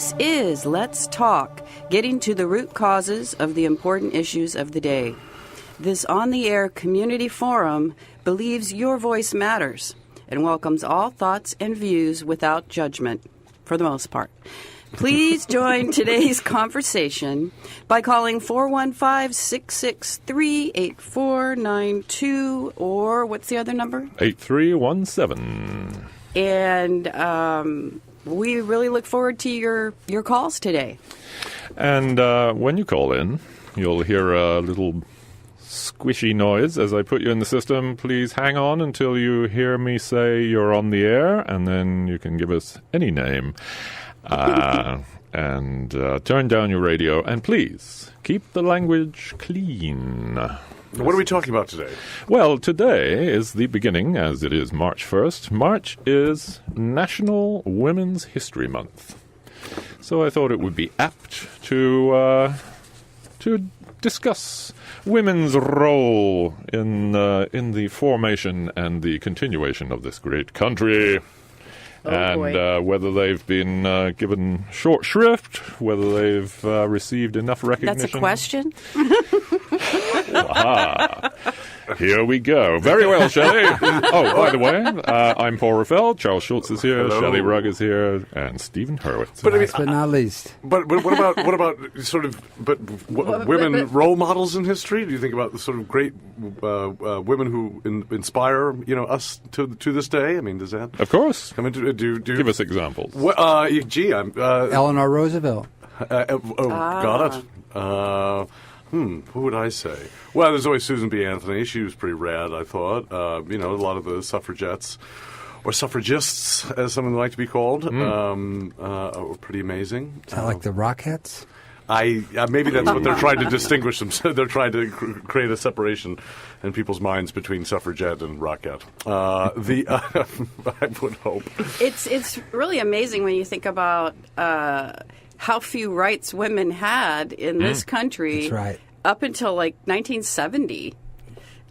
This is Let's Talk, getting to the root causes of the important issues of the day. This on-the-air community forum believes your voice matters and welcomes all thoughts and views without judgment, for the most part. Please join today's conversation by calling 415-663-8492, or what's the other number? 8317. And we really look forward to your calls today. And when you call in, you'll hear a little squishy noise as I put you in the system. Please hang on until you hear me say you're on the air, and then you can give us any name. And turn down your radio, and please keep the language clean. What are we talking about today? Well, today is the beginning, as it is March 1st. March is National Women's History Month. So I thought it would be apt to discuss women's role in the formation and the continuation of this great country. And whether they've been given short shrift, whether they've received enough recognition. That's a question? Here we go. Very well, Shelley. Oh, by the way, I'm Paul Raffel. Charles Schultz is here. Hello. Shelley Rugg is here, and Stephen Hurwitz. But not least. But what about sort of women role models in history? Do you think about the sort of great women who inspire us to this day? I mean, does that? Of course. Come into Give us examples. I'm Eleanor Roosevelt. Got it. Who would I say? Well, there's always Susan B. Anthony. She was pretty rad, I thought. A lot of the suffragettes, or suffragists, as some of them like to be called, were pretty amazing. Is that like the Rockettes? Maybe that's what they're trying to distinguish them. So they're trying to create a separation in people's minds between suffragette and rockette. I would hope. It's really amazing when you think about how few rights women had in this country. That's right. Up until like 1970.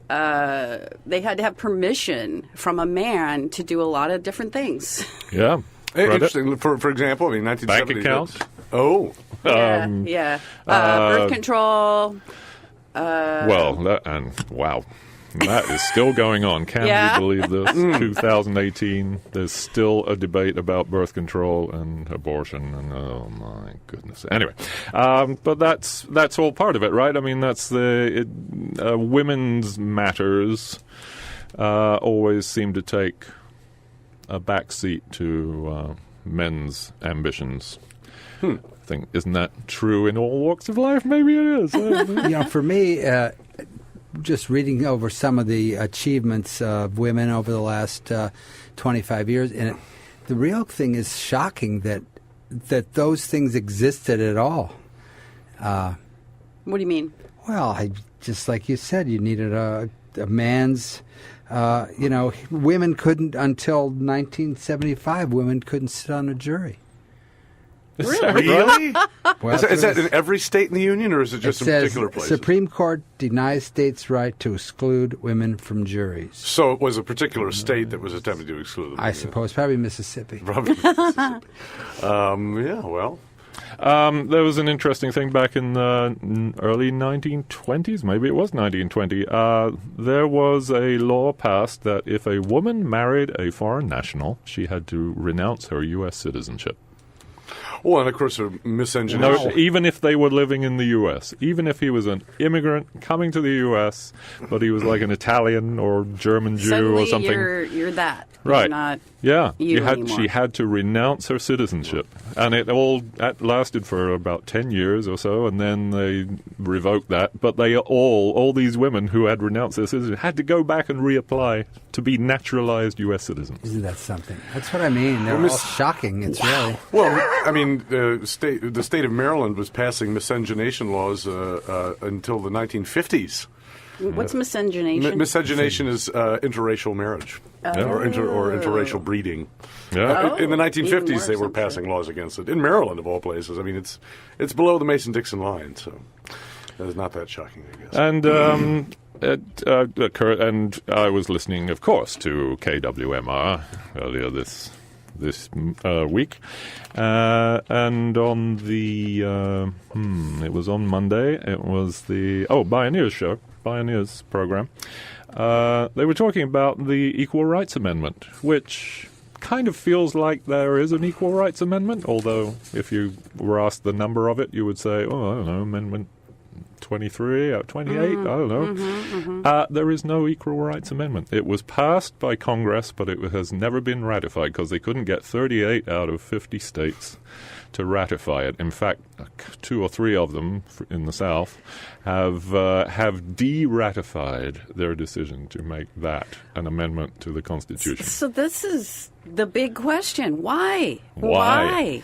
They had to have permission from a man to do a lot of different things. Yeah. Interesting. For example, I mean, 1970. Bank accounts. Oh. Birth control. Wow. That is still going on. Can you believe this? 2018, there's still a debate about birth control and abortion, and oh my goodness. Anyway, but that's all part of it, right? I mean, that's women's matters always seem to take a backseat to men's ambitions. I think, isn't that true in all walks of life? Maybe it is. For me, just reading over some of the achievements of women over the last 25 years, and the real thing is shocking that those things existed at all. What do you mean? Well, just like you said, you needed a man's. Women couldn't until 1975. Women couldn't sit on a jury. Really? Well, is that in every state in the union, or is it just in particular places? Supreme Court denies states' right to exclude women from juries. So it was a particular state that was attempting to exclude them. I suppose, probably Mississippi. Probably Mississippi. Well. There was an interesting thing back in the early 1920s, maybe it was 1920. There was a law passed that if a woman married a foreign national, she had to renounce her U.S. citizenship. Well, and of course, miscegenation. No, even if they were living in the U.S., even if he was an immigrant coming to the U.S., but he was like an Italian or German Jew Suddenly or something. You're that. Right. You're not she had to renounce her citizenship. And that lasted for about 10 years or so, and then they revoked that. But they all these women who had renounced their citizenship had to go back and reapply to be naturalized U.S. citizens. Isn't that something? That's what I mean. They're all shocking. It's really... Well, I mean, the state of Maryland was passing miscegenation laws until the 1950s. What's miscegenation? Miscegenation is interracial marriage or interracial breeding. Yeah. In the 1950s, they were passing laws against it. In Maryland, of all places. I mean, it's below the Mason-Dixon line, so it's not that shocking, I guess. And and I was listening, of course, to KWMR earlier this this week. And on the, it was on Monday, it was the, Pioneers program. They were talking about the Equal Rights Amendment, which kind of feels like there is an Equal Rights Amendment, although if you were asked the number of it, you would say, I don't know, Amendment 23 or 28, I don't know. There is no Equal Rights Amendment. It was passed by Congress, but it has never been ratified because they couldn't get 38 out of 50 states to ratify it. In fact, 2 or 3 of them in the South have de-ratified their decision to make that an amendment to the Constitution. So this is the big question. Why? Why?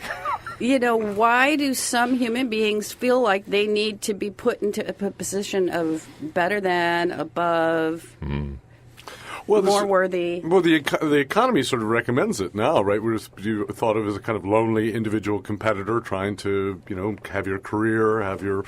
Why do some human beings feel like they need to be put into a position of better than, above, more worthy? Well, the economy sort of recommends it now, right? You thought of as a kind of lonely individual competitor trying to, have your career, have your,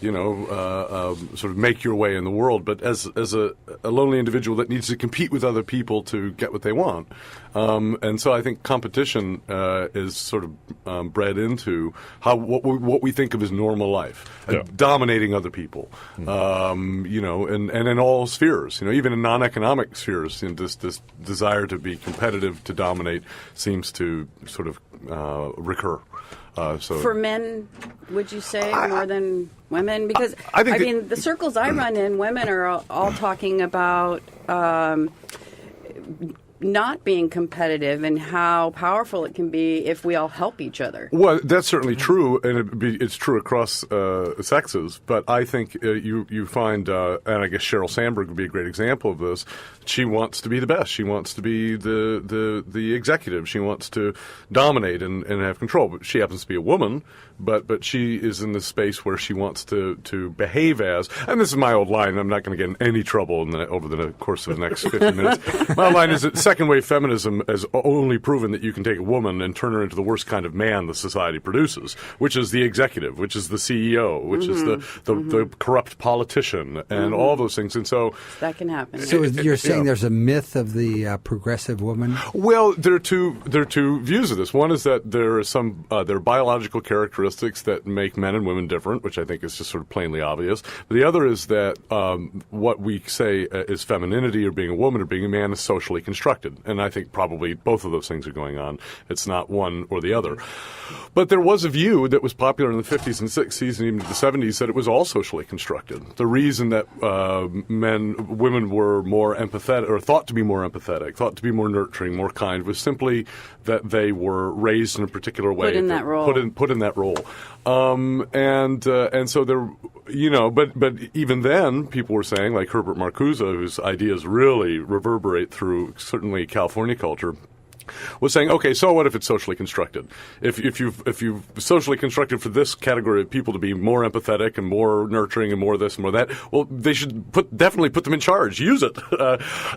sort of make your way in the world, but as a lonely individual that needs to compete with other people to get what they want. And so I think competition is sort of bred into what we think of as normal life, dominating other people, and in all spheres, even in non-economic spheres, this desire to be competitive, to dominate, seems to sort of recur. For men, would you say more than women? Because I mean, the circles I run in, women are all talking about not being competitive and how powerful it can be if we all help each other. Well, that's certainly true, and it's true across sexes. But I think you find, and I guess Sheryl Sandberg would be a great example of this. She wants to be the best. She wants to be the executive. She wants to dominate and have control. But she happens to be a woman. But she is in this space where she wants to behave as, and this is my old line. I'm not going to get in any trouble over the course of the next 50 minutes. My line is that second-wave feminism has only proven that you can take a woman and turn her into the worst kind of man the society produces, which is the executive, which is the CEO, which is the corrupt politician, and all those things. And so that can happen. So you're saying there's a myth of the progressive woman? Well, there are two views of this. One is that there are biological characteristics that make men and women different, which I think is just sort of plainly obvious. But the other is that what we say is femininity or being a woman or being a man is socially constructed. And I think probably both of those things are going on. It's not one or the other. But there was a view that was popular in the 50s and 60s and even the 70s that it was all socially constructed. The reason that women were more empathetic or thought to be more empathetic, thought to be more nurturing, more kind, was simply that they were raised in a particular way. Put in that role. Put in that role. And so there, but even then, people were saying, like Herbert Marcuse, whose ideas really reverberate through certainly California culture, was saying, okay, so what if it's socially constructed? If you've socially constructed for this category of people to be more empathetic and more nurturing and more this and more that, well, they should definitely put them in charge. Use it.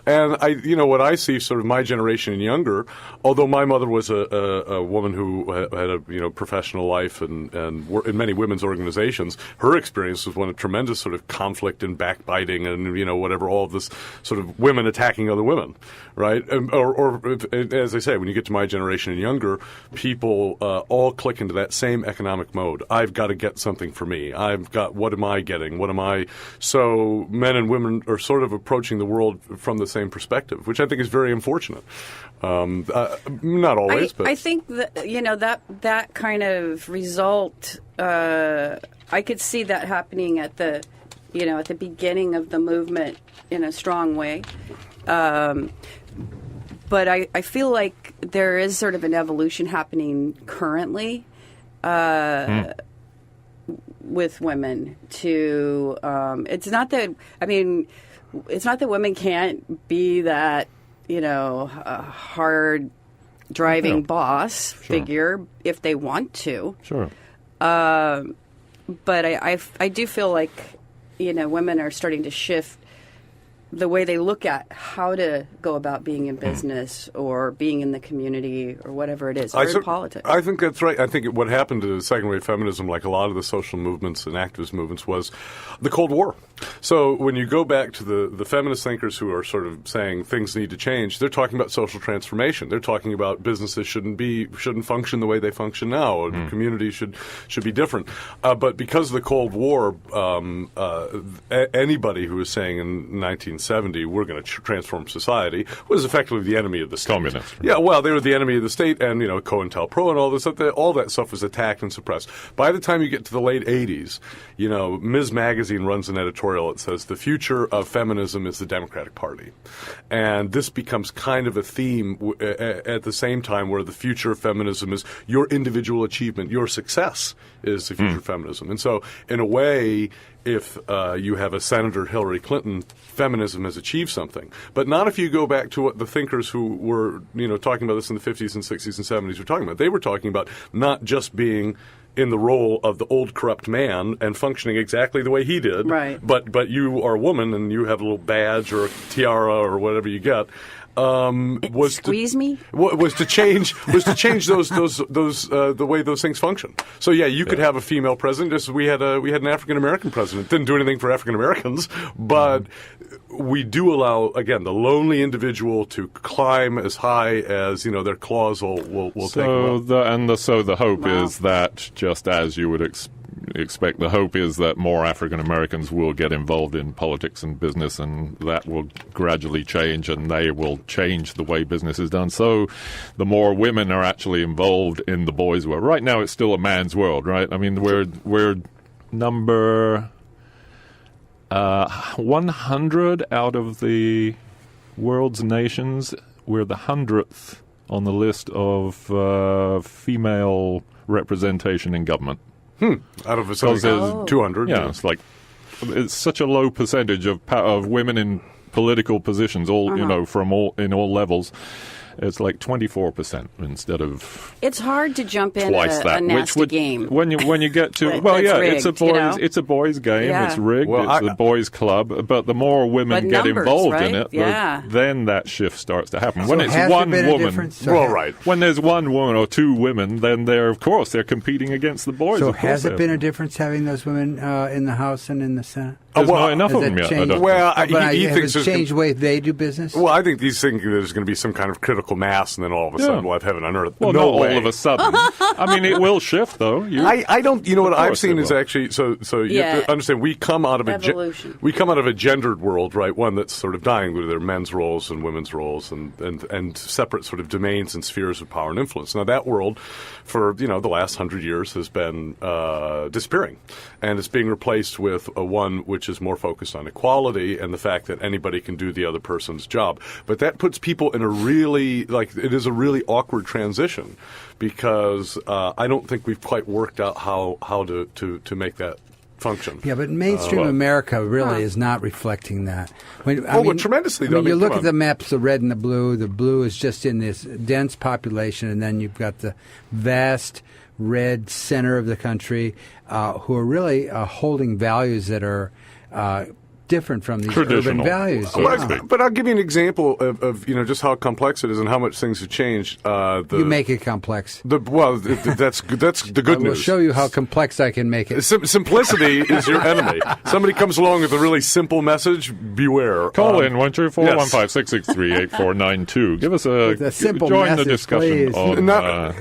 And what I see, sort of my generation and younger, although my mother was a woman who had a professional life and in many women's organizations, her experience was one of tremendous sort of conflict and backbiting and whatever, all of this sort of women attacking other women, right? Or as I say, when you get to my generation and younger, people all click into that same economic mode. I've got to get something for me. What am I getting? What am I? So men and women are sort of approaching the world from the same perspective, which I think is very unfortunate. Not always, but I think that that kind of result, I could see that happening at the beginning of the movement in a strong way. But I feel like there is sort of an evolution happening currently with women to it's not that women can't be that hard driving boss figure if they want to. Sure. But I do feel like women are starting to shift the way they look at how to go about being in business or being in the community or whatever it is, or in politics. I think that's right. I think what happened to second-wave feminism, like a lot of the social movements and activist movements, was the Cold War. So when you go back to the feminist thinkers who are sort of saying things need to change, they're talking about social transformation. They're talking about businesses shouldn't function the way they function now, or communities should be different. But because of the Cold War, anybody who was saying in 1970 we're going to transform society was effectively the enemy of the state. Communist. Yeah, well, they were the enemy of the state, and COINTELPRO and all this stuff. All that stuff was attacked and suppressed. By the time you get to the late 80s, Ms. Magazine runs an editorial. It says the future of feminism is the Democratic Party. And this becomes kind of a theme at the same time where the future of feminism is your individual achievement, your success is the future of feminism. And so, in a way, if you have a Senator Hillary Clinton, feminism has achieved something. But not if you go back to what the thinkers who were talking about this in the 50s and 60s and 70s were talking about. They were talking about not just being in the role of the old corrupt man and functioning exactly the way he did. Right. But you are a woman and you have a little badge or a tiara or whatever you get. Was to change those the way those things function. So you could have a female president. Just we had an African American president. Didn't do anything for African Americans, but we do allow again the lonely individual to climb as high as their claws will take them up. So the hope is that just as you would expect, the hope is that more African Americans will get involved in politics and business, and that will gradually change, and they will change the way business is done. So the more women are actually involved in the boys' world. Right now it's still a man's world, right? I mean, we're number 100 out of the world's nations. We're the 100th on the list of female representation in government. Out of 200. Yeah, it's such a low percentage of women in political positions, in all levels. It's like 24% instead of. It's hard to jump in twice a nasty game. When you get to rigged, it's a boys game. Yeah. It's rigged. It's a boys club. But the more women get involved right? in it, yeah. then that shift starts to happen. So when it's has one there been woman, a difference? when there's one woman or two women, then they're competing against the boys. So has it been a difference having those women in the House and in the Senate? There's not enough of them yet. He thinks has it changed the way they do business? Well, I think he's thinking there's going to be some kind of critical mass, and then all of a sudden we'll have heaven on earth. Well, no not way. all of a sudden. I mean, it will shift, though. I don't. What I've seen is actually. So you have to understand. We come out of a gendered world, right? One that's sort of dying, where there are men's roles and women's roles, and separate sort of domains and spheres of power and influence. Now that world, for the last 100 years, has been disappearing, and it's being replaced with one which is more focused on equality and the fact that anybody can do the other person's job. But that puts people in a really it is a really awkward transition because I don't think we've quite worked out how to make that function. Yeah, but mainstream America really is not reflecting that. Tremendously. When you look at the maps, the red and the blue is just in this dense population, and then you've got the vast red center of the country who are really holding values that are different from these urban values. But I'll give you an example of just how complex it is and how much things have changed. You make it complex. That's the good news. I will show you how complex I can make it. Simplicity is your enemy. Somebody comes along with a really simple message, beware. Call in 1-241-563-8492. Give us a simple join message, the discussion please. on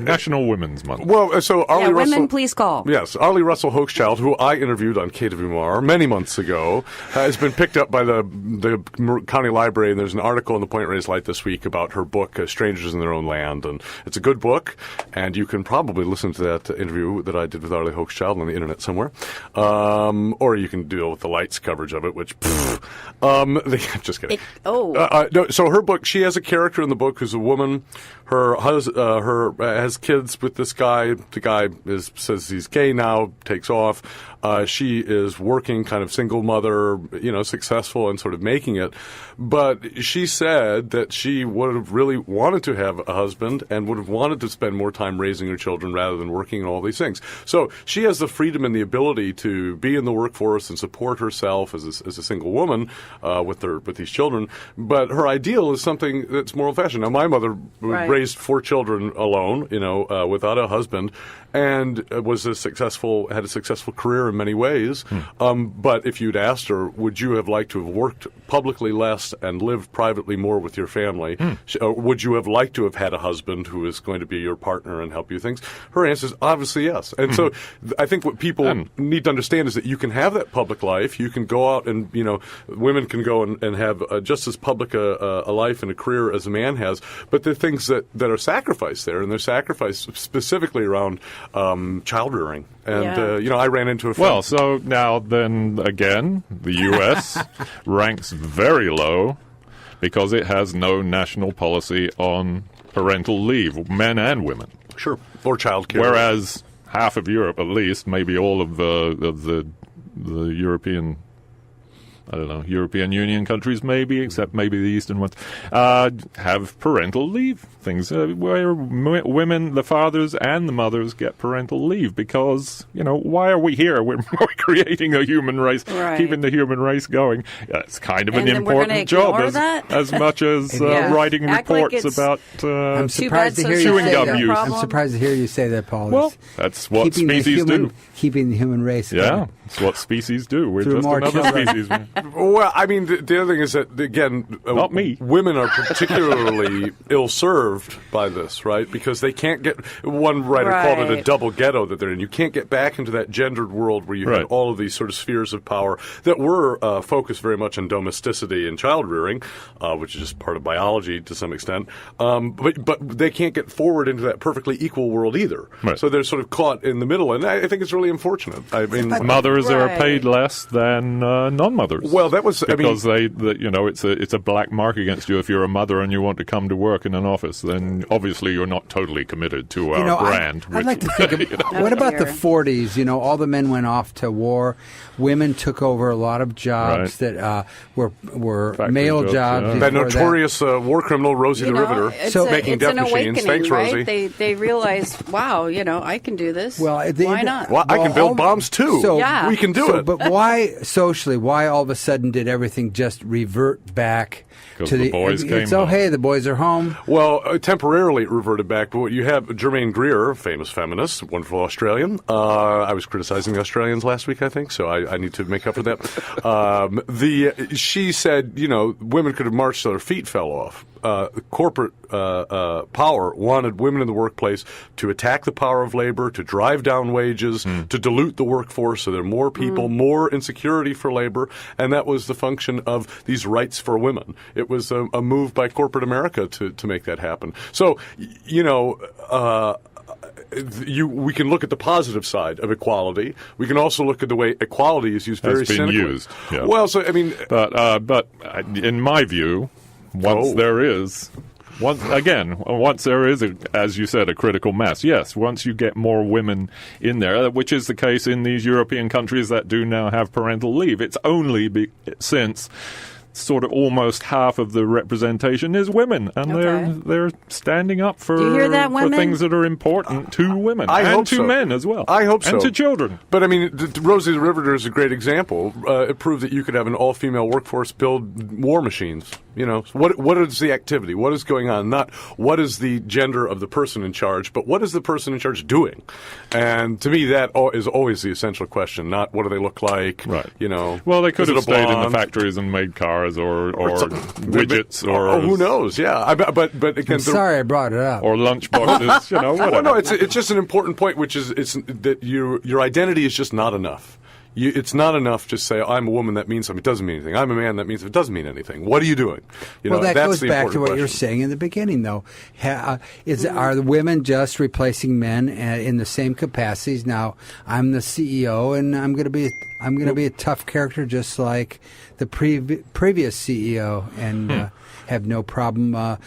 National Women's Month. Well, so Arlie Russell, women, please call. Yes, Arlie Russell Hochschild, who I interviewed on KWMR many months ago, has been picked up by the county library, and there's an article in the Point Reyes Light this week about her book, Strangers in Their Own Land, and it's a good book, and you can probably listen to that interview that I did with Arlie Hochschild on the internet somewhere, or you can deal with the Lights coverage of it, which, just kidding. No, so her book, she has a character in the book who's a woman. Her has kids with this guy. The guy says he's gay now, takes off. She is working, kind of single mother, successful and sort of making it. But she said that she would have really wanted to have a husband and would have wanted to spend more time raising her children rather than working and all these things. So she has the freedom and the ability to be in the workforce and support herself as a single woman with these children. But her ideal is something that's more old-fashioned. Now, my mother raised 4 children alone, without a husband, and had a successful career in many ways. But if you'd asked her, would you have liked to have worked publicly less and lived privately more with your family? Would you have liked to have had a husband who is going to be your partner and help you things? Her answer is obviously yes. And so I think what people need to understand is that you can have that public life. You can go out and, women can go and have just as public a life and a career as a man has. But there are things that are sacrificed there, and they're sacrificed specifically around child rearing. And, I ran into a friend. Well, so now then again, the U.S. ranks very low because it has no national policy on parental leave, men and women. Sure. Or child care. Whereas half of Europe, at least, maybe all of the European, European Union countries maybe, except maybe the eastern ones, have parental leave things where women, the fathers and the mothers, get parental leave because, why are we here? We're creating a human race, keeping the human race going. It's kind of an important job as much as writing reports about I'm surprised to hear chewing gum use. I'm surprised to hear you say that, Paul. Well, that's what species do. Keeping the human race going. Yeah, it's what species do. We're just another species. Well, I mean, the other thing is that, again, not me. Women are particularly ill-served by this, right? Because they can't get, one writer called it a double ghetto that they're in. You can't get back into that gendered world where you had all of these sort of spheres of power that were focused very much on domesticity and child rearing, which is just part of biology to some extent. But they can't get forward into that perfectly equal world either. Right. So they're sort of caught in the middle, and I think it's really unfortunate. I mean, mothers are paid less than non-mothers. Well, that was because it's a black mark against you if you're a mother and you want to come to work in an office. Then obviously you're not totally committed to our brand. I'd like to think of what about the 40s? All the men went off to war. Women took over a lot of jobs that were factory male jobs. Yeah. That notorious war criminal Rosie the Riveter, making death machines. Thanks, Rosie. They realized, wow, I can do this. Well, why not? Well, I can build bombs too. So, we can do it. But why socially? Why all of a sudden did everything just revert back? To the boys came home. Hey, the boys are home. Well, temporarily it reverted back, but you have Germaine Greer, famous feminist, wonderful Australian. I was criticizing the Australians last week, I think, so I need to make up for that. She said, women could have marched till their feet fell off. Corporate power wanted women in the workplace to attack the power of labor, to drive down wages, to dilute the workforce so there are more people, more insecurity for labor, and that was the function of these rights for women. It was a move by corporate America to make that happen. So, we can look at the positive side of equality. We can also look at the way equality is used very cynically. Used. Yeah. Well, so I mean, but in my view, once there is, as you said, a critical mass. Yes, once you get more women in there, which is the case in these European countries that do now have parental leave. It's only since sort of almost half of the representation is women, and they're standing up for, do you hear that, women? For things that are important to women and to men as well. I hope so. And to children. But I mean, Rosie the Riveter is a great example. It proved that you could have an all-female workforce build war machines. What is the activity? What is going on? Not what is the gender of the person in charge, but what is the person in charge doing? And to me, that is always the essential question. Not what do they look like? Right. Well, they could have stayed in the factories and made cars or widgets or who knows? Yeah, but again, I'm sorry I brought it up. Or lunchboxes. Whatever. Well, no, it's just an important point, which is that your identity is just not enough. It's not enough to say, I'm a woman, that means something. It doesn't mean anything. I'm a man, that means it doesn't mean anything. What are you doing? That that's goes the back to what question. you're saying in the beginning, though. Are the women just replacing men in the same capacities? Now, I'm the CEO, and I'm going to be a tough character, just like the previous CEO, and have no problem. No,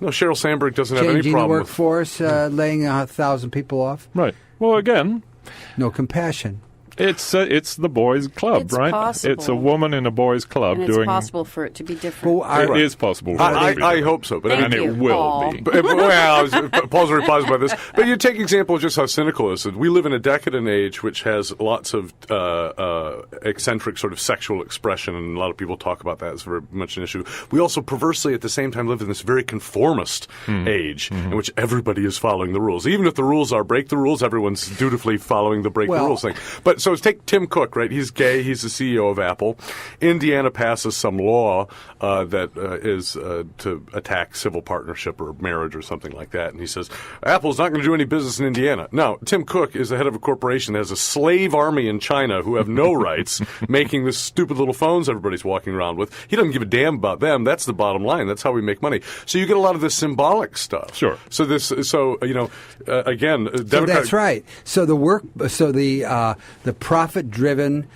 Sheryl Sandberg doesn't have any changing problem the workforce, laying 1,000 people off. Right. Well, again, no compassion. It's the boys' club, It's right? possible. It's a woman in a boys' club And it's doing. possible for it to be different. Well, It is possible. For it to be I different. hope so, but Thank and you, it will Paul. be. Well, Paul's very positive about this. But you take example of just how cynical it is. We live in a decadent age which has lots of eccentric sort of sexual expression, and a lot of people talk about that as very much an issue. We also perversely at the same time live in this very conformist age in which everybody is following the rules. Even if the rules are break the rules, everyone's dutifully following the break the rules thing. But so take Tim Cook, right? He's gay. He's the CEO of Apple. Indiana passes some law that is to attack civil partnership or marriage or something like that. And he says, Apple's not going to do any business in Indiana. Now, Tim Cook is the head of a corporation that has a slave army in China who have no rights, making this stupid little phones everybody's walking around with. He doesn't give a damn about them. That's the bottom line. That's how we make money. So you get a lot of this symbolic stuff. Sure. So again, So that's right. So the profit-driven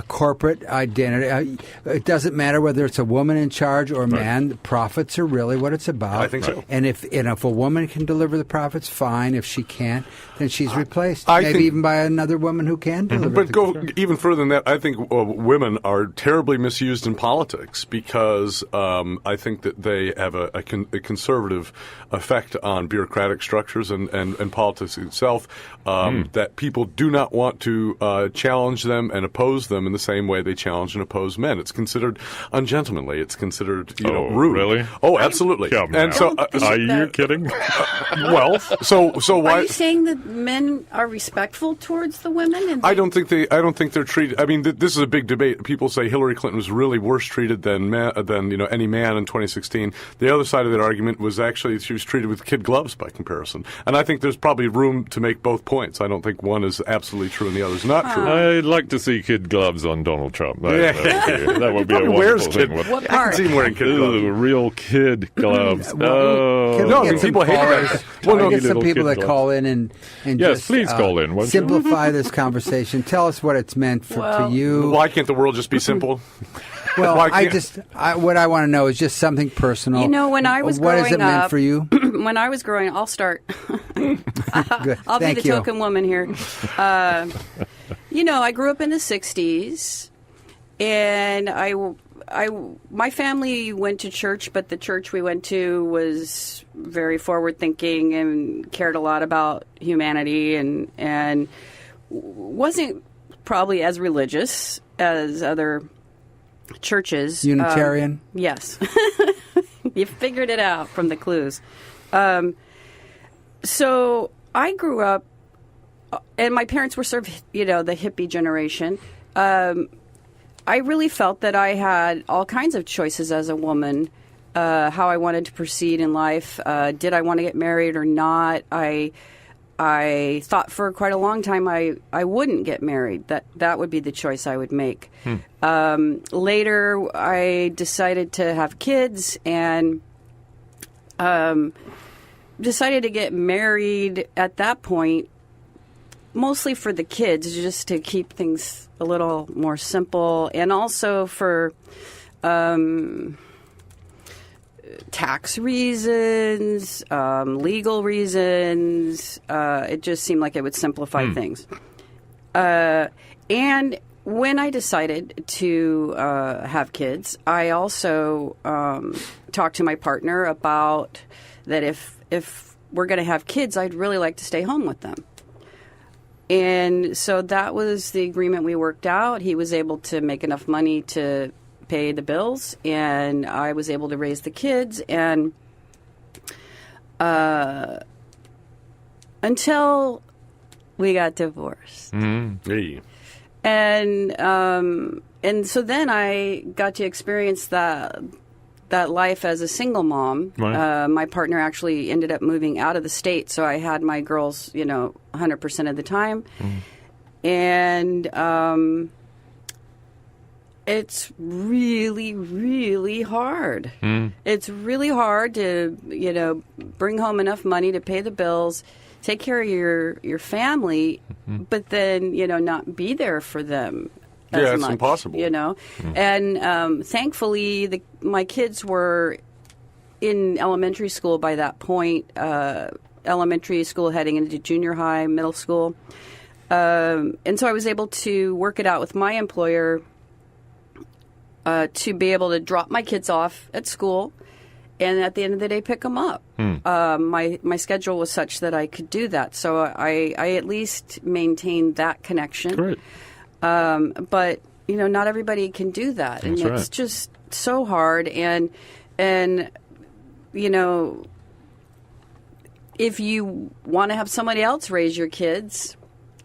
corporate identity. It doesn't matter whether it's a woman in charge or a man. The profits are really what it's about. I think so. And if a woman can deliver the profits, fine. If she can't, then she's replaced. I Maybe think- even by another woman who can deliver. But go even further than that. I think women are terribly misused in politics because I think that they have a conservative effect on bureaucratic structures and politics itself. That people do not want to challenge them and oppose them in the same way they challenge and oppose men. It's considered ungentlemanly. It's considered rude. Really? Oh, absolutely. Come And now. so, Are you kidding? well, so why? Are you saying that men are respectful towards the women? And I don't think they're treated. I mean, this is a big debate. People say Hillary Clinton was really worse treated than any man in 2016. The other side of that argument was actually she was treated with kid gloves by comparison. And I think there's probably room to make both points. I don't think one is absolutely true and the other is not true. I'd like to see kid gloves on Donald Trump. That would be a Wears wonderful kid. thing. What I part? can see him wearing kid gloves. Ooh, real kid gloves. Can we No, get some people hate callers? that. Well, Tiny get some little people kid to gloves. call in and Yes, just, please call in, won't you? simplify this conversation. Tell us what it's meant for you. Why can't the world just be simple? Well, Why I can't- what I want to know is just something personal. You know, when I was what growing is it meant up, for you? when I was growing up, I'll start. Good. I'll be Thank the you. token woman here. I grew up in the 60s, and my family went to church, but the church we went to was very forward-thinking and cared a lot about humanity and wasn't probably as religious as other churches. Unitarian? Yes. You figured it out from the clues. So I grew up, and my parents were sort of, the hippie generation. I really felt that I had all kinds of choices as a woman, how I wanted to proceed in life. Did I want to get married or not? I thought for quite a long time I wouldn't get married. That would be the choice I would make. Later, I decided to have kids and decided to get married at that point, mostly for the kids, just to keep things a little more simple, and also for tax reasons, legal reasons. It just seemed like it would simplify things. And when I decided to have kids, I also talked to my partner about that if we're going to have kids, I'd really like to stay home with them. And so that was the agreement we worked out. He was able to make enough money to pay the bills, and I was able to raise the kids. And until we got divorced. Hey. And so then I got to experience that life as a single mom. Right. My partner actually ended up moving out of the state, so I had my girls, 100% of the time. And it's really, really hard. It's really hard to, bring home enough money to pay the bills, take care of your family, but then, not be there for them. Yeah, it's much, impossible. And thankfully, my kids were in elementary school by that point, elementary school heading into junior high, middle school. And so I was able to work it out with my employer to be able to drop my kids off at school and at the end of the day pick them up. My schedule was such that I could do that. So I at least maintained that connection. Great. But, not everybody can do that. That's and right. it's just so hard. And if you want to have somebody else raise your kids,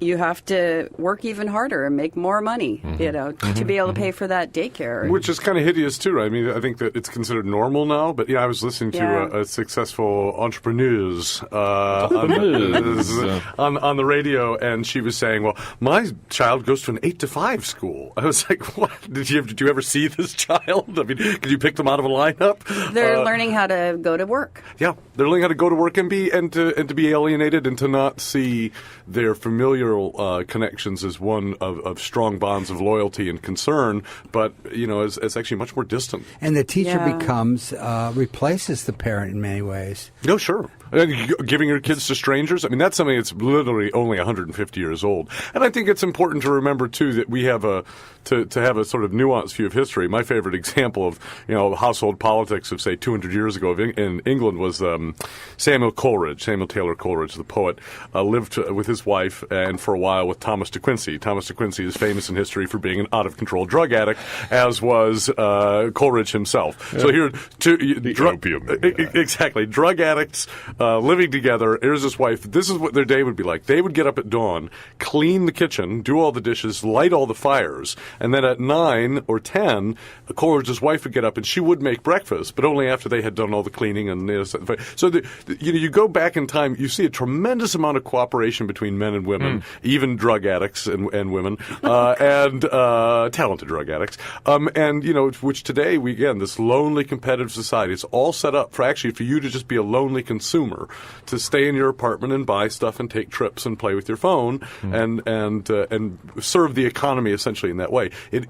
you have to work even harder and make more money, to be able to pay for that daycare. Which is kind of hideous, too. I mean, I think that it's considered normal now. But, I was listening to a successful entrepreneurs on the radio, and she was saying, well, my child goes to an 8-to-5 school. I was like, what? Did you ever see this child? I mean, could you pick them out of a lineup? They're learning how to go to work. Yeah, they're learning how to go to work and to be alienated and to not see their familiar connections as one of strong bonds of loyalty and concern, but it's actually much more distant. And the teacher replaces the parent in many ways. No, sure. Giving your kids to strangers, I mean, that's something that's literally only 150 years old. And I think it's important to remember, too, that we have to have a sort of nuanced view of history. My favorite example of, household politics of, say, 200 years ago in England was Samuel Taylor Coleridge, the poet, lived with his wife and for a while with Thomas de Quincey. Thomas de Quincey is famous in history for being an out-of-control drug addict, as was Coleridge himself. Yeah. So here, exactly, drug addicts living together. Here's his wife. This is what their day would be like. They would get up at dawn, clean the kitchen, do all the dishes, light all the fires, and then at 9 or 10, Coleridge's wife would get up and she would make breakfast, but only after they had done all the cleaning. And so you go back in time, you see a tremendous amount of cooperation between men and women, even drug addicts and women, and talented drug addicts. Which today this lonely competitive society, it's all set up for you to just be a lonely consumer, to stay in your apartment and buy stuff and take trips and play with your phone and serve the economy essentially in that way. It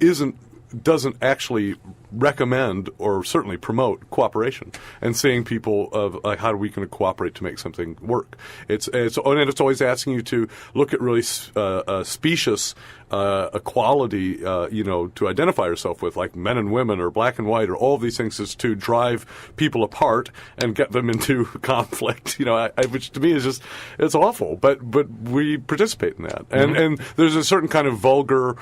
doesn't actually recommend or certainly promote cooperation and seeing people of how are we going to cooperate to make something work. It's always asking you to look at really specious equality, to identify yourself with, like men and women or black and white or all of these things, is to drive people apart and get them into conflict. Which to me is it's awful. But we participate in that, and there's a certain kind of vulgar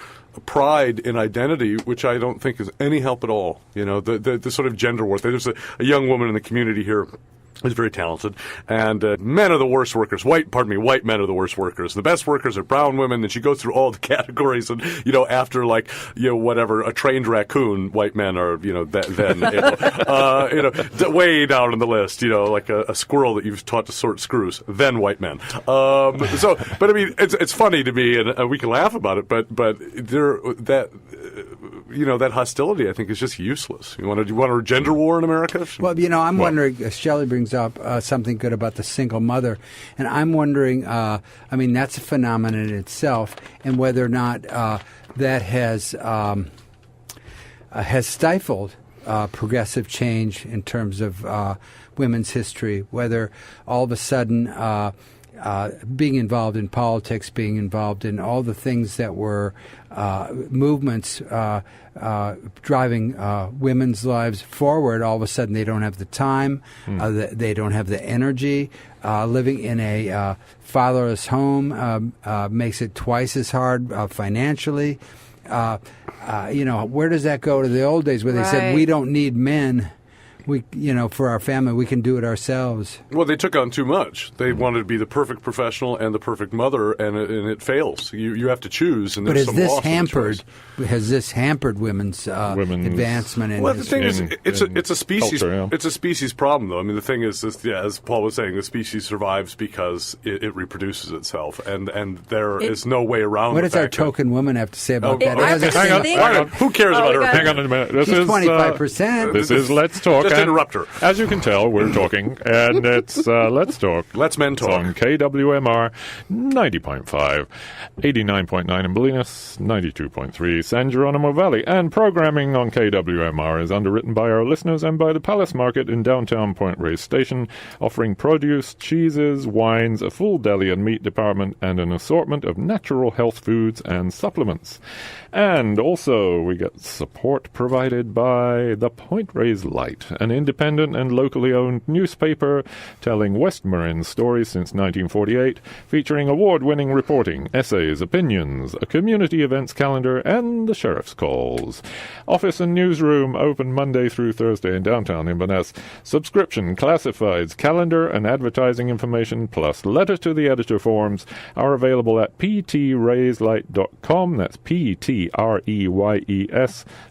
pride in identity, which I don't think is any help at all. The sort of gender war. There's a young woman in the community here who's very talented, and men are the worst workers. White men are the worst workers. The best workers are brown women, and she goes through all the categories, and after whatever, a trained raccoon, white men are way down on the list. Like a squirrel that you've taught to sort screws, then white men. But I mean, it's funny to me, and we can laugh about it, but that hostility, I think, is just useless. You want a gender war in America? Well, I'm wondering. Shelley brings up something good about the single mother, and I'm wondering. That's a phenomenon in itself, and whether or not that has stifled progressive change in terms of women's history. Whether all of a sudden being involved in politics, being involved in all the things that were movements driving women's lives forward, all of a sudden they don't have the time, they don't have the energy. Living in a fatherless home makes it twice as hard financially. Where does that go to the old days where they said, we don't need men? We, for our family, we can do it ourselves. Well, they took on too much. They wanted to be the perfect professional and the perfect mother, and it fails. You have to choose, and there's some loss in the choice. Has this hampered women's advancement? Well, the thing is, it's a species. Culture, yeah. It's a species problem, though. I mean, the thing is, as Paul was saying, the species survives because it reproduces itself, and there is no way around. What does our token woman have to say about that? Hang on. Who cares about her? Hang on a minute. She's 25%. This is Let's Talk. And interrupt her. As you can tell, we're talking, and it's Let's Talk. Let's Men Talk. It's on KWMR 90.5, 89.9 in Bolinas, 92.3 San Geronimo Valley. And programming on KWMR is underwritten by our listeners and by the Palace Market in downtown Point Reyes Station, offering produce, cheeses, wines, a full deli and meat department, and an assortment of natural health foods and supplements. And also, we get support provided by the Point Reyes Light, an independent and locally owned newspaper telling West Marin's stories since 1948, featuring award-winning reporting, essays, opinions, a community events calendar, and the sheriff's calls. Office and newsroom open Monday through Thursday in downtown Inverness. Subscription, classifieds, calendar, and advertising information, plus letter to the editor forms are available at ptreyslight.com. That's PTREYES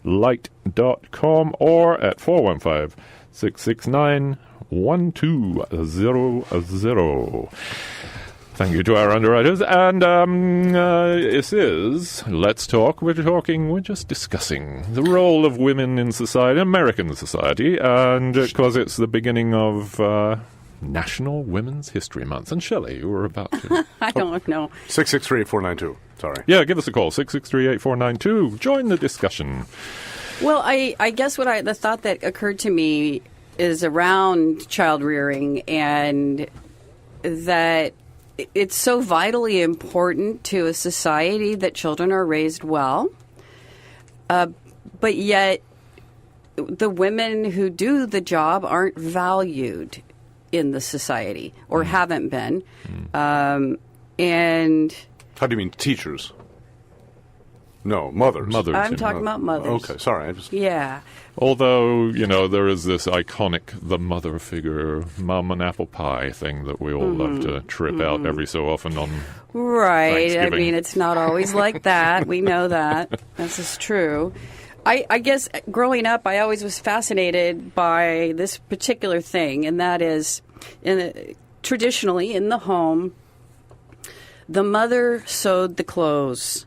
light.com, or at 415-669-1200. Thank you to our underwriters. And this is Let's Talk. We're just discussing the role of women in society, American society, and because it's the beginning of National Women's History Month. And Shelley, you were about to... I don't know. 663-8492. Sorry. Yeah, give us a call, 663-8492. Join the discussion. Well, I guess the thought that occurred to me is around child rearing, and that it's so vitally important to a society that children are raised well, but yet the women who do the job aren't valued in the society, or haven't been. And how do you mean teachers? No, mothers. I'm talking about mothers. Okay, sorry. Yeah. Although, there is this iconic the mother figure, mum and apple pie thing that we all love to trip out every so often on Right. I Thanksgiving. mean, it's not always like that. We know that. This is true. I guess growing up, I always was fascinated by this particular thing, and that is, traditionally in the home, the mother sewed the clothes.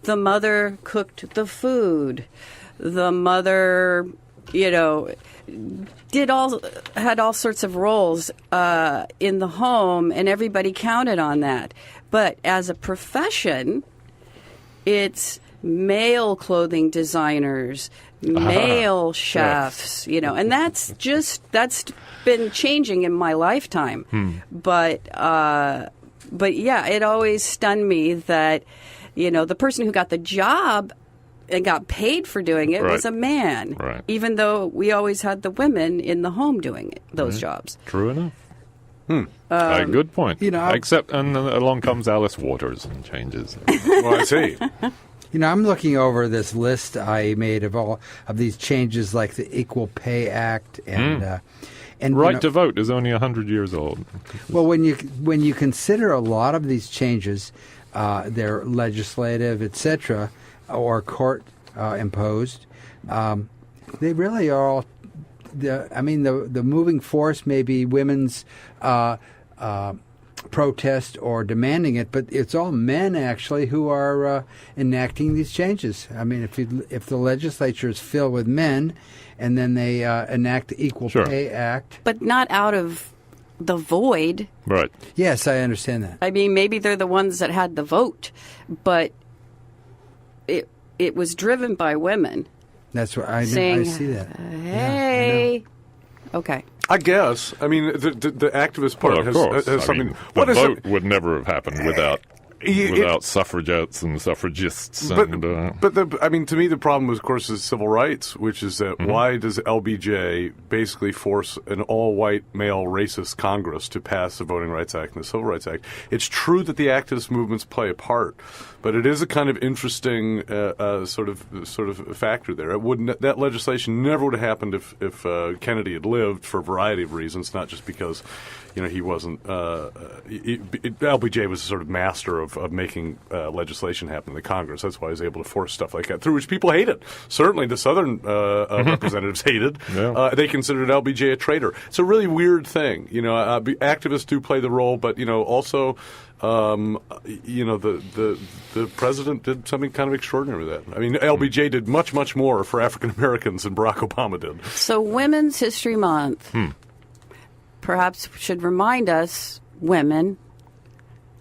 The mother cooked the food. The mother, had all sorts of roles in the home, and everybody counted on that. But as a profession, it's male clothing designers, male chefs, and that's been changing in my lifetime. But yeah, it always stunned me that, the person who got the job and got paid for doing it was a man, even though we always had the women in the home doing those jobs. True enough. Good point. Except, and along comes Alice Waters and changes. Well, I see. I'm looking over this list I made of all of these changes, like the Equal Pay Act and Right to vote is only 100 years old. Well, when you consider a lot of these changes, they're legislative, etc., or court imposed. They really are all. The moving force may be women's protest or demanding it, but it's all men actually who are enacting these changes. I mean, if the legislature is filled with men, and then they enact the Equal Pay Act, but not out of the void. Right. Yes, I understand that. I mean, maybe they're the ones that had the vote, but it was driven by women. That's what I see that. Hey. Yeah, okay. I guess. I mean, the activist part has something. The vote would never have happened without suffragettes and suffragists. But to me, the problem, of course, is civil rights, which is that why does LBJ basically force an all-white male racist Congress to pass the Voting Rights Act and the Civil Rights Act? It's true that the activist movements play a part, but it is a kind of interesting sort of factor there. That legislation never would have happened if Kennedy had lived, for a variety of reasons, not just because he wasn't. LBJ was a sort of master of making legislation happen in the Congress. That's why he was able to force stuff like that through, which people hated. Certainly, the Southern representatives hated. Yeah. They considered LBJ a traitor. It's a really weird thing. Activists do play the role, but also. the president did something kind of extraordinary with that. I mean, LBJ did much, much more for African Americans than Barack Obama did. So Women's History Month perhaps should remind us, women,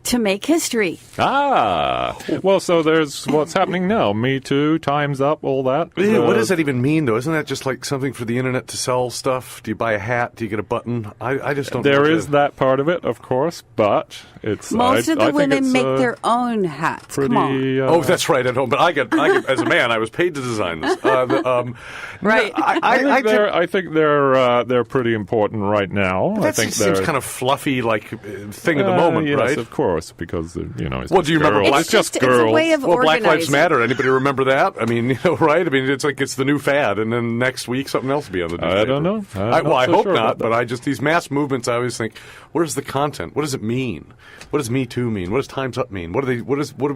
to make history. Well, so there's what's happening now. Me Too, Time's Up, all that. What does that even mean, though? Isn't that just like something for the internet to sell stuff? Do you buy a hat? Do you get a button? I just don't know. There is that part of it, of course, but it's... Most of the women make their own hats. Pretty, Come on. Oh, that's right, at home. But I get, as a man, I was paid to design this. Right. I think they're pretty important right now. That seems kind of fluffy, like thing of the moment, yes, right? Of course, because it's well, do you remember? It's just girls. It's a way of Black Lives organizing. Matter. Anybody remember that? I mean, right? I mean, it's like it's the new fad, and then next week something else will be on the newspaper. I don't know. I hope not. But these mass movements, I always think, where's the content? What does it mean? What does Me Too mean? What does Time's Up mean? What are we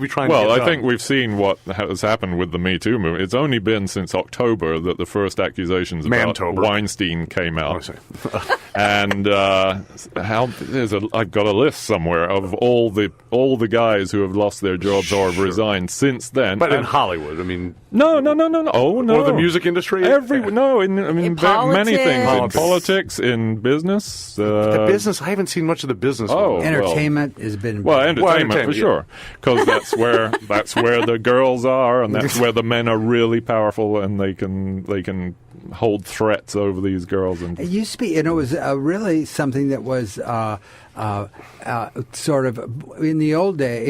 trying to get done? I think we've seen what has happened with the Me Too movement. It's only been since October that the first accusations about Weinstein came out. And I've got a list somewhere of all the guys who have lost their jobs or have resigned since then. But in Hollywood, I mean... No. Oh, no. Or the music industry? In many things. politics. In politics, in business. The business? I haven't seen much of the business. Entertainment has been... entertainment for sure. Because that's where the girls are, and that's where the men are really powerful, and they can hold threats over these girls. And it used to be, and it was really something that was sort of in the earlier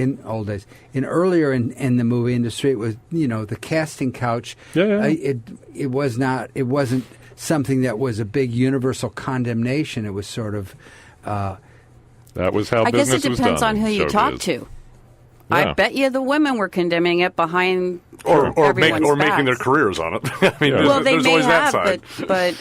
in the movie industry. It was the casting couch. It wasn't something that was a big universal condemnation. It was sort of. That was how business was done. I guess it depends on who you talk to. Yeah. I bet you the women were condemning it behind or everyone's making their careers on it. I mean, well, they there's may always have, that side. But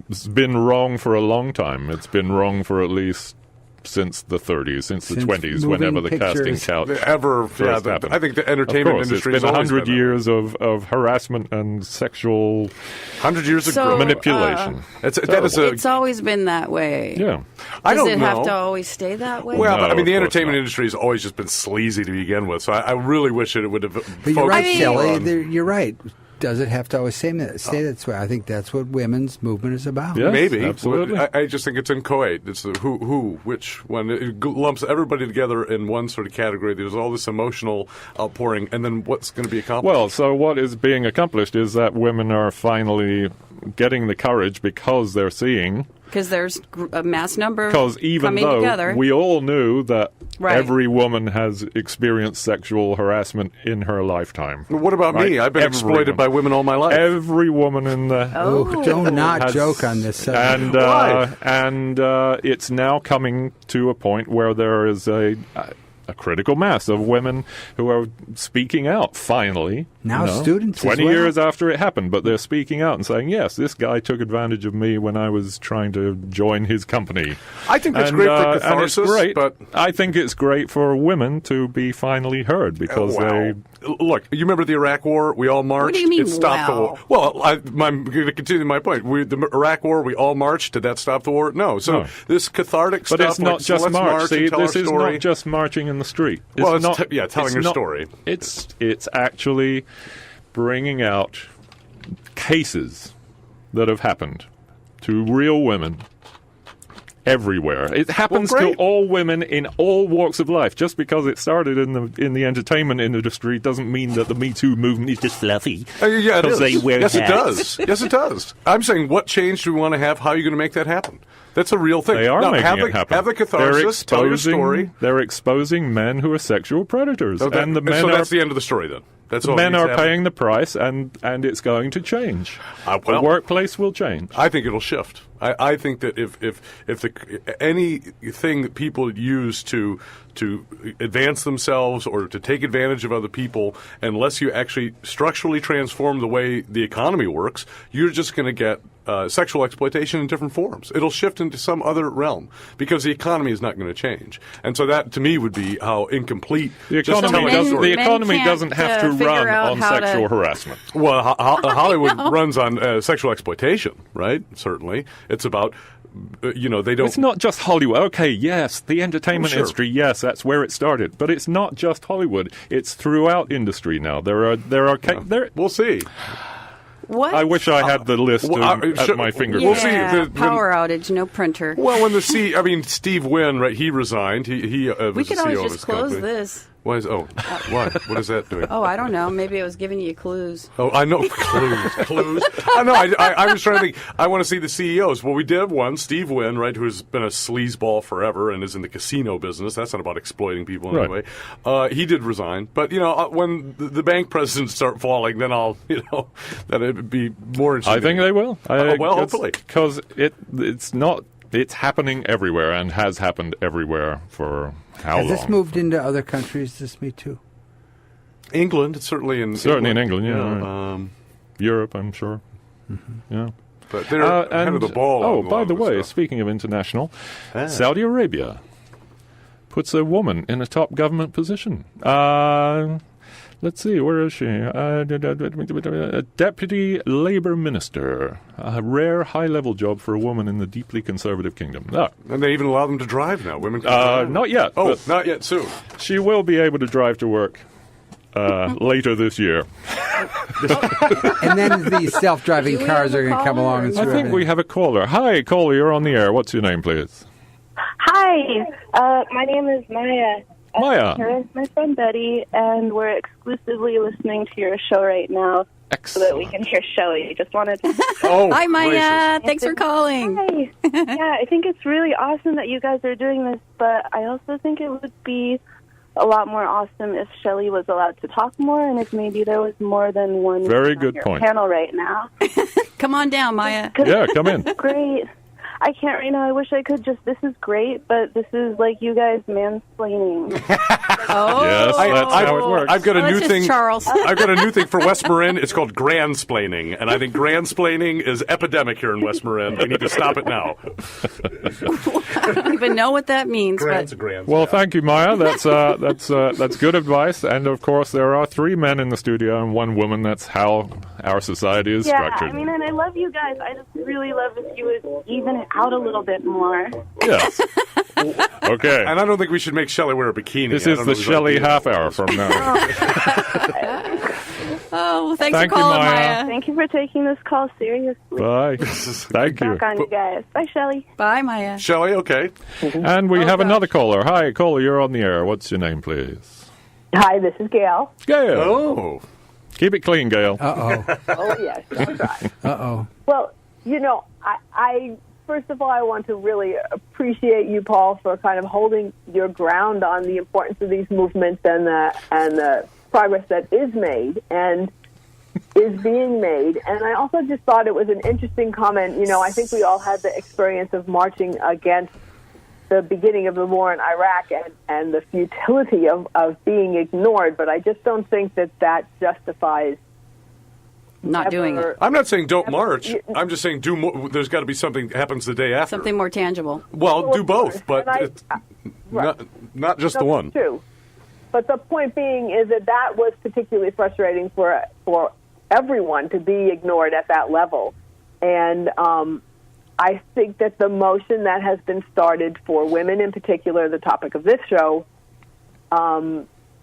it's been wrong for a long time. It's been wrong for at least since the 30s, since the 20s, whenever the casting couch first happened. I think the entertainment industry has been 100 years of harassment and sexual 100 years of manipulation. It's always been that way. Yeah. Does it have to always stay that way? Well, but, the entertainment industry has always just been sleazy to begin with, so I really wish it would have focused. But you're right, Shelley. You're right. Does it have to always stay that way? I think that's what women's movement is about. Yes, maybe. Absolutely. I just think it's inchoate. It's the who, which one. It lumps everybody together in one sort of category. There's all this emotional outpouring, and then what's going to be accomplished? Well, so what is being accomplished is that women are finally getting the courage because they're seeing... Because there's a mass number because even coming though together. We all knew that every woman has experienced sexual harassment in her lifetime. Well, what about me? I've been exploited by women all my life. Every woman in the... do not joke on this subject. And it's now coming to a point where there is a critical mass of women who are speaking out, finally. Now students 20 years after it happened, but they're speaking out and saying, yes, this guy took advantage of me when I was trying to join his company. I think that's great for catharsis. And it's great, but I think it's great for women to be finally heard because they... Look, you remember the Iraq War? We all marched. What do you mean, it stopped the war. Well, I'm going to continue my point. The Iraq War, we all marched. Did that stop the war? No. So this cathartic stuff... But it's not just march. See, this is story. not just marching in the street. It's telling your story. It's actually bringing out cases that have happened to real women everywhere. It happens to all women in all walks of life. Just because it started in the entertainment industry doesn't mean that the Me Too movement is just fluffy. Yeah, it is. They wear hats. It does. Yes, it does. I'm saying, what change do we want to have? How are you going to make that happen? That's a real thing. They are making it happen. Have the catharsis, tell your story. They're exposing men who are sexual predators. So that's the end of the story, then. That's all men are paying the price, and it's going to change. The workplace will change. I think it'll shift. I think that if anything that people use to to advance themselves or to take advantage of other people unless you actually structurally transform the way the economy works. You're just going to get sexual exploitation in different forms. It'll shift into some other realm because the economy is not going to change. And so that, to me, would be how incomplete the economy doesn't have to run on sexual harassment. Well, Hollywood runs on sexual exploitation, right? Certainly. It's about, they don't... It's not just Hollywood. Okay, yes, the entertainment industry, yes, that's where it started. But it's not just Hollywood. It's throughout industry now. We'll see. What? I wish I had the list at my fingertips. Yeah, We'll see. Power outage, no printer. Well, when Steve Wynn, right? He resigned. He was we the could CEO always of just his close company. this. Why? What is that doing? Oh, I don't know. Maybe it was giving you clues. Oh, I know. Clues. I know. I was trying to think. I want to see the CEOs. Well, we did have one, Steve Wynn, right, who's been a sleazeball forever and is in the casino business. That's not about exploiting people anyway. He did resign. But, when the bank presidents start falling, then I'll, that it would be more interesting. I think they will. Hopefully. Because it's happening everywhere and has happened everywhere for how long? Has this moved into other countries, this Me Too? England, certainly in England, yeah. Right. Europe, I'm sure. Mm-hmm. Yeah. But they're ahead of the ball. Oh, by the way, speaking of international, Saudi Arabia puts a woman in a top government position. Let's see, where is she? A deputy labor minister. A rare high-level job for a woman in the deeply conservative kingdom. And they even allow them to drive now. Women can drive. Not yet. Oh, not yet, soon. She will be able to drive to work later this year. And then the self-driving cars are going to come along and I think we have a caller. Hi, caller, you're on the air. What's your name, please? Hi, my name is Maya. Maya. Here is my friend Betty, and we're exclusively listening to your show right now. Excellent. So that we can hear Shelley. Just wanted to... Hi, Maya. Thanks for calling. Hi. Yeah, I think it's really awesome that you guys are doing this, but I also think it would be a lot more awesome if Shelley was allowed to talk more and if maybe there was more than one Very good point. panel right now. Come on down, Maya. Yeah, come in. Great. I can't right now. I wish I could this is great, but this is like you guys mansplaining. Oh. Yes, that's how it works. I've got a new thing. Charles. I've got a new thing for West Marin. It's called grandsplaining, and I think grandsplaining is epidemic here in West Marin. We need to stop it now. I don't even know what that means. Well, thank you, Maya. That's good advice. And of course, there are 3 men in the studio and 1 woman. That's how our society is structured. Yeah, I mean, and I love you guys. I just really love if you would even it out a little bit more. Yes. Okay. And I don't think we should make Shelley wear a bikini. This is the Shelley half hour from now. Oh, well, thanks Thank for you, calling, Maya. Maya. Thank you for taking this call seriously. Bye. Thank you. Back on you guys. Bye, Shelley. Bye, Maya. Shelley, okay. And we have another caller. Hi, caller, you're on the air. What's your name, please? Hi, this is Gail. Gail. Oh. Keep it clean, Gail. Uh-oh. Oh, yes, I'll try. Uh-oh. Well, I first of all, I want to really appreciate you, Paul, for kind of holding your ground on the importance of these movements and the progress that is made and is being made. And I also just thought it was an interesting comment. I think we all had the experience of marching against the beginning of the war in Iraq and the futility of being ignored, but I just don't think that justifies not doing it. I'm not saying don't march. I'm just saying do more. There's got to be something that happens the day after. Something more tangible. Well, do both, but right. not just the one. True. But the point being is that was particularly frustrating for everyone to be ignored at that level. And I think that the motion that has been started for women in particular, the topic of this show,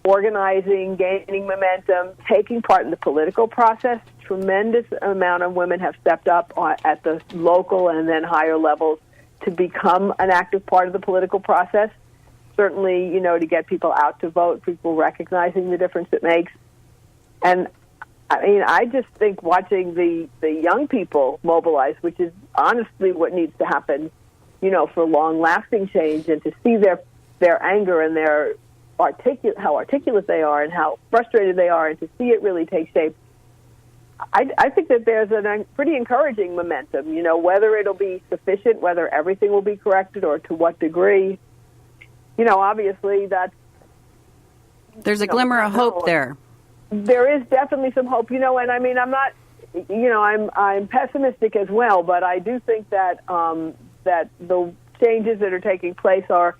organizing, gaining momentum, taking part in the political process, tremendous amount of women have stepped up at the local and then higher levels to become an active part of the political process. Certainly, to get people out to vote, people recognizing the difference it makes. And I mean, I just think watching the young people mobilize, which is honestly what needs to happen, for long-lasting change, and to see their anger and their how articulate they are and how frustrated they are, and to see it really take shape. I think that there's a pretty encouraging momentum. Whether it'll be sufficient, whether everything will be corrected, or to what degree, obviously that's... There's a glimmer of hope there. There is definitely some hope, and I mean, I'm not, I'm pessimistic as well, but I do think that that the changes that are taking place are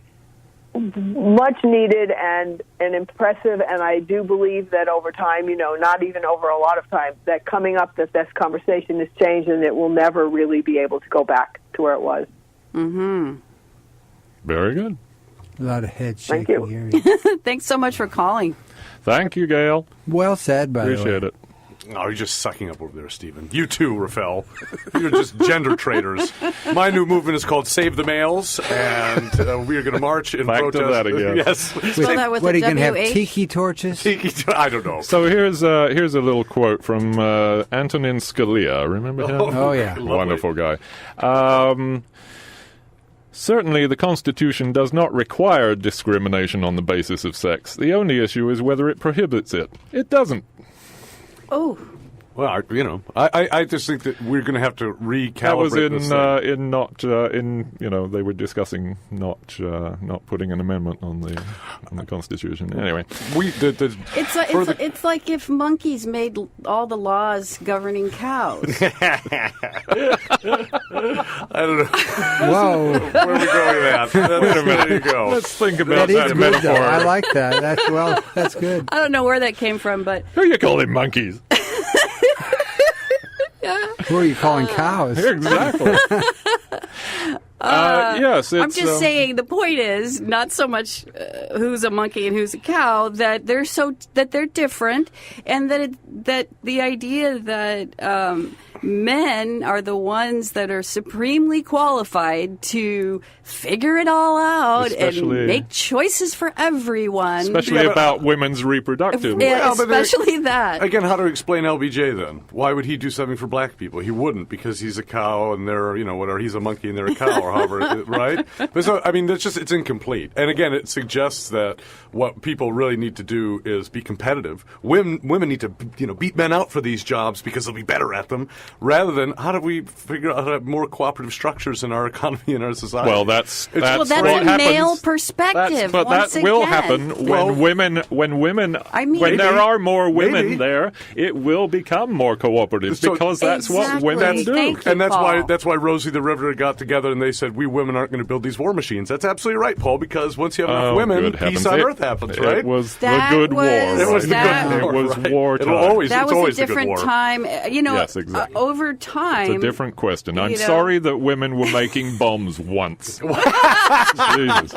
much needed and impressive, and I do believe that over time, not even over a lot of time, that coming up that this conversation has changed and it will never really be able to go back to where it was. Mm-hmm. Very good. A lot of head Thank shaking you. here. Thanks so much for calling. Thank you, Gail. Well said, by the way. Appreciate it. Oh, you're just sucking up over there, Stephen. You too, Rafael. You're just gender traitors. My new movement is called Save the Males, and we are going to march in Back to protest. that again. Yes. Spell that with What, a are you going to have WH? tiki torches? I don't know. So here's a little quote from Antonin Scalia. Remember him? Oh, yeah. Wonderful guy. Certainly, the Constitution does not require discrimination on the basis of sex. The only issue is whether it prohibits it. It doesn't. Oh, Well, I just think that we're going to have to recalibrate That was this thing. in not they were discussing not putting an amendment on the Constitution. Anyway, it's like if monkeys made all the laws governing cows. I don't know. Whoa. Where are we going with that? Wait a minute. There you go. let's think about That is that good, metaphor. though. I like that. That's good. I don't know where that came from, but Who you calling monkeys? Who are you calling cows? Exactly. Yes, I'm just saying. The point is not so much who's a monkey and who's a cow, that they're different, and that the idea that men are the ones that are supremely qualified to figure it all out Especially- and make choices for everyone. Especially about women's reproductive. Yeah, Well, but especially that. Again, how to explain LBJ then? Why would he do something for black people? He wouldn't, because he's a cow and they're, whatever, he's a monkey and they're a cow or however, right? But so, I mean, it's incomplete. And again, it suggests that what people really need to do is be competitive. Women need to, beat men out for these jobs because they'll be better at them, rather than how do we figure out how to have more cooperative structures in our economy and our society. Well, that's Well, that's what a happens. male perspective. But once that will again. happen when women. I mean- when there Maybe. are more women Maybe. there, it will become more cooperative So- because that's what Exactly. women do. Thank you, And that's Paul. why Rosie the Riveter got together and they said, we women aren't going to build these war machines. That's absolutely right, Paul, because once you have enough women, good peace heavens. on It- earth happens, right? It was That the good was- war. It was the that- good war. It was right? war It'll time. always, That it's was always a different the good war. time. Yes, exactly. Over time. It's a different question. I'm you know- sorry that women were making bombs once. Jesus.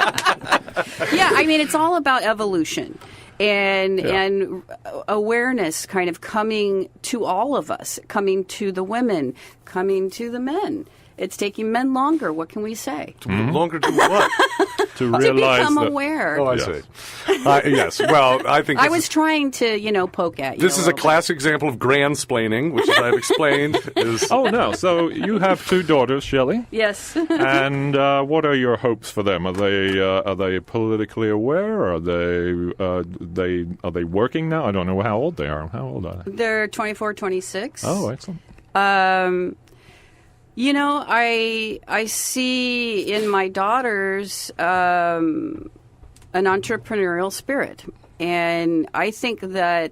Yeah, I mean, it's all about evolution and awareness kind of coming to all of us, coming to the women, coming to the men. It's taking men longer. What can we say? Longer to what? To To realize become that. aware. Oh, I Yes. see. Yes. Well, I think I was trying to, poke at you. this is a little bit. classic example of grand-splaining, which, as I've explained, is... Oh, no. So you have two daughters, Shelley. Yes. And what are your hopes for them? Are they politically aware? Are they working now? I don't know how old they are. How old are they? They're 24, 26. Oh, excellent. I see in my daughters an entrepreneurial spirit. And I think that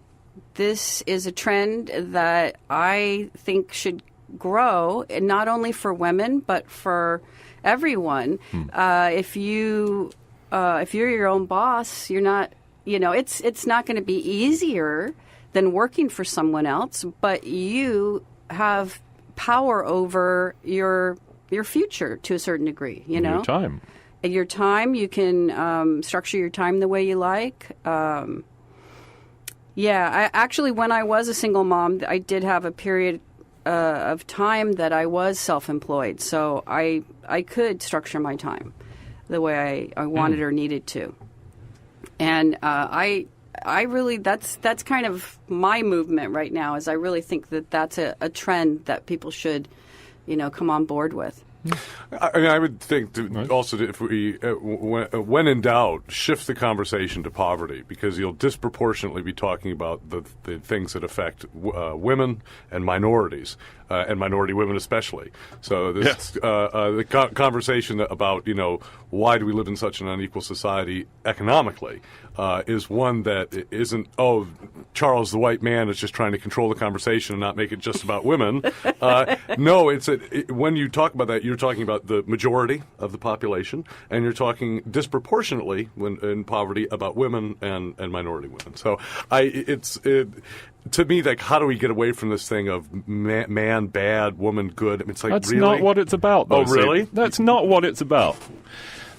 this is a trend that I think should grow, and not only for women, but for everyone. If you're your own boss, you're not, it's not going to be easier than working for someone else, but you have power over your future to a certain degree, Your time. Your time, you can structure your time the way you like. I actually, when I was a single mom, I did have a period of time that I was self-employed, so I could structure my time the way I wanted or needed to. And I really, that's kind of my movement right now, is I really think that that's a trend that people should, come on board with. I mean, I would think also if we, when in doubt, shift the conversation to poverty, because you'll disproportionately be talking about the things that affect women and minorities, and minority women especially. So this the conversation about why do we live in such an unequal society economically is one that isn't Charles the white man is just trying to control the conversation and not make it just about women. No, when you talk about that, you're talking about the majority of the population, and you're talking disproportionately in poverty about women and minority women. So to me, like, how do we get away from this thing of man bad, woman good? I mean, it's like, that's really? not what it's about, though. Oh, really? That's not what it's about.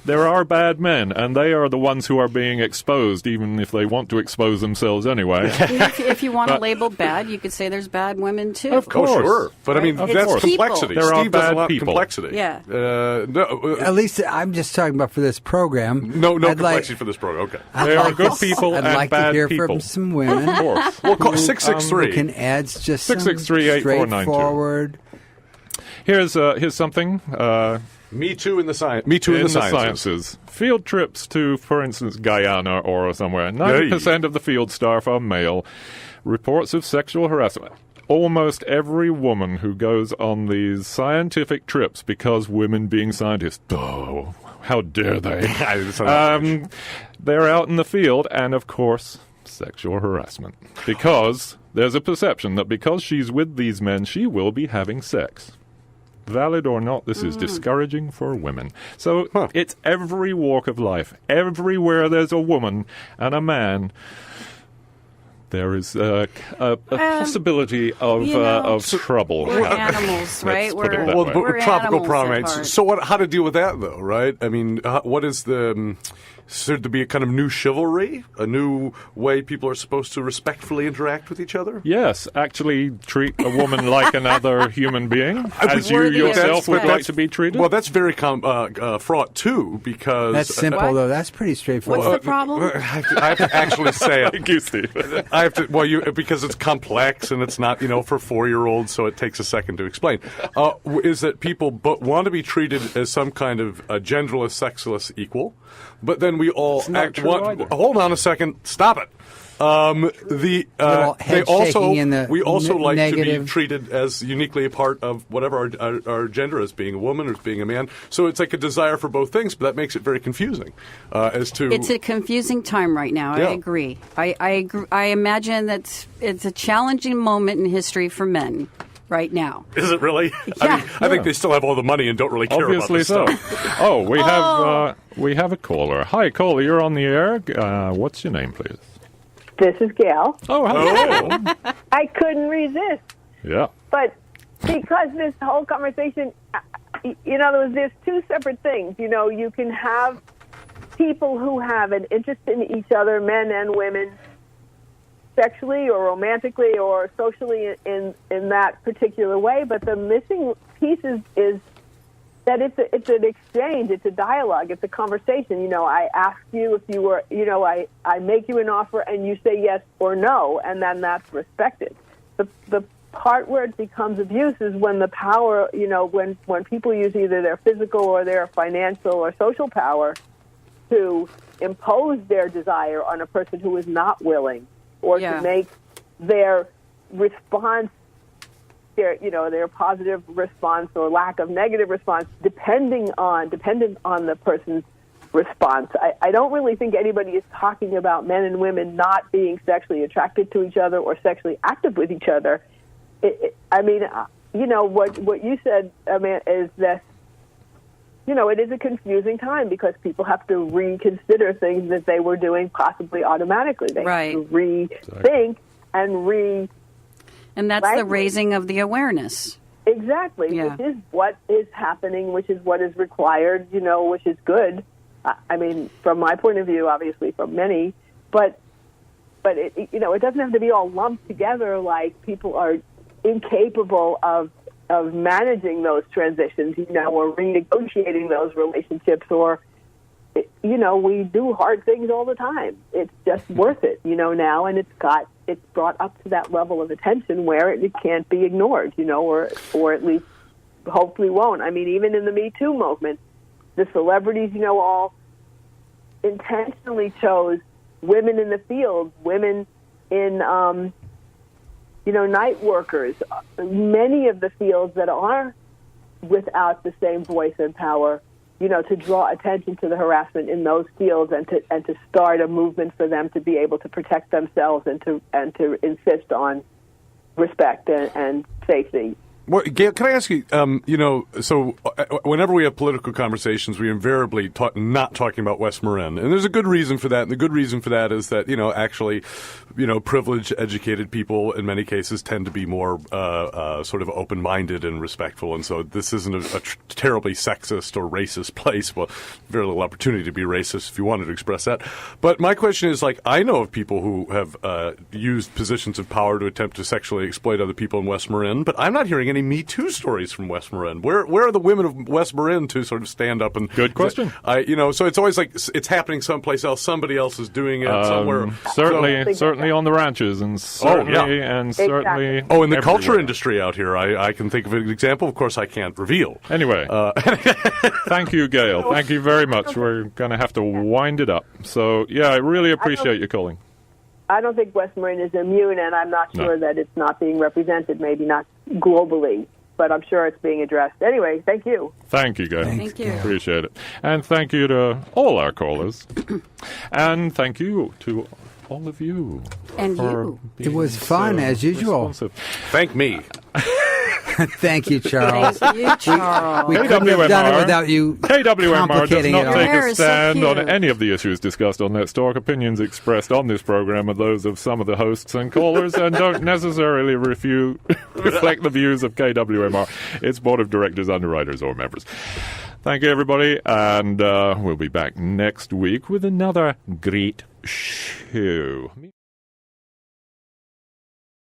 There are bad men, and they are the ones who are being exposed, even if they want to expose themselves anyway. If you want to label bad, you could say there's bad women, too. Of course. Oh, sure. But, I mean, It's that's people. complexity. There are Steve does a bad lot of people. complexity. Yeah. At least I'm just talking about for this program. No I'd complexity for this program. Okay. There are good people I'd and like bad to hear people. from some women. Of course. Well, call who 663. can add just some 663-8492. straightforward. Here's something. Me too in the science. Me too in the sciences. Field trips to, for instance, Guyana or somewhere. 90% of the field staff are male. Reports of sexual harassment. Almost every woman who goes on these scientific trips, because women being scientists, how dare they? They're out in the field, and of course, sexual harassment. Because there's a perception that because she's with these men, she will be having sex. Valid or not, this is discouraging for women. So it's every walk of life. Everywhere there's a woman and a man, there is a possibility of trouble. We're animals, right? Let's put it that way. We're tropical animals at primates. heart. So how to deal with that, though, right? I mean, what is the... Should there be a kind of new chivalry? A new way people are supposed to respectfully interact with each other? Yes, actually treat a woman like another human being, as you worthy of yourself would respect. like to be treated. Well, that's very fraught, too, because... That's simple, though. That's pretty straightforward. What's the problem? I have to actually say it. Thank you, Steve. I have to, because it's complex and it's not, for 4-year-olds, so it takes a second to explain. Is that people want to be treated as some kind of genderless, sexless equal, but then we all act. Hold on a second. Stop it. We also like negative. to be treated as uniquely a part of whatever our gender is, being a woman or being a man. So it's like a desire for both things, but that makes it very confusing as to. It's a confusing time right now. Yeah. I agree. I agree. I imagine that it's a challenging moment in history for men right now. Is it really? Yeah. I think they still have all the money and don't really care Obviously about this so. stuff. We have a caller. Hi, caller. You're on the air. What's your name, please? This is Gail. Oh, hello. I couldn't resist. Yeah. But because this whole conversation, there's two separate things. You can have people who have an interest in each other, men and women, sexually or romantically or socially in that particular way. But the missing piece is that it's an exchange, it's a dialogue, it's a conversation. I ask you if you were, I make you an offer and you say yes or no, and then that's respected. The part where it becomes abuse is when the power, when people use either their physical or their financial or social power to impose their desire on a person who is not willing, or to make their response, their positive response or lack of negative response dependent on the person's response. I don't really think anybody is talking about men and women not being sexually attracted to each other or sexually active with each other. What you said, is that, it is a confusing time because people have to reconsider things that they were doing possibly automatically. They have to rethink and And that's the raising of the awareness. Exactly, which is what is happening, which is what is required, which is good. From my point of view, obviously from many, but it doesn't have to be all lumped together like people are incapable of managing those transitions, or renegotiating those relationships, or, we do hard things all the time. It's just worth it, now, and it's brought up to that level of attention where it can't be ignored, or at least hopefully won't. I mean, even in the Me Too movement, the celebrities, all intentionally chose women in the field, women in, night workers, many of the fields that are without the same voice and power, to draw attention to the harassment in those fields and to start a movement for them to be able to protect themselves and to insist on respect and safety. Well, Gail, can I ask you, so whenever we have political conversations, we invariably not talking about West Marin. And there's a good reason for that. And the good reason for that is that, actually, privileged, educated people in many cases tend to be more sort of open-minded and respectful. And so this isn't a terribly sexist or racist place. Well, very little opportunity to be racist if you wanted to express that. But my question is, I know of people who have used positions of power to attempt to sexually exploit other people in West Marin, but I'm not hearing any Me Too stories from West Marin. Where are the women of West Marin to sort of stand up and... Good question. So it's always like it's happening someplace else. Somebody else is doing it somewhere. Certainly on the ranches, and certainly and certainly. Oh, in the culture industry out here, I can think of an example. Of course, I can't reveal. Anyway, thank you, Gail. Thank you very much. We're going to have to wind it up. So, yeah, I really appreciate you calling. I don't think West Marin is immune, and I'm not sure that it's not being represented, maybe not globally, but I'm sure it's being addressed. Anyway, thank you. Thank you, Gail. Thank you. Appreciate it. And thank you to all our callers. And thank you to all of you. And you. It was fun, as usual. Responsive. Thank me. Thank you, Charles. Thank you, Charles. We couldn't have done it without you KWMR does complicating not it all. take Your hair a is so stand on cute. any of the issues discussed on Let's Talk. Opinions expressed on this program are those of some of the hosts and callers and don't necessarily reflect the views of KWMR, its board of directors, underwriters, or members. Thank you, everybody, and we'll be back next week with another great show.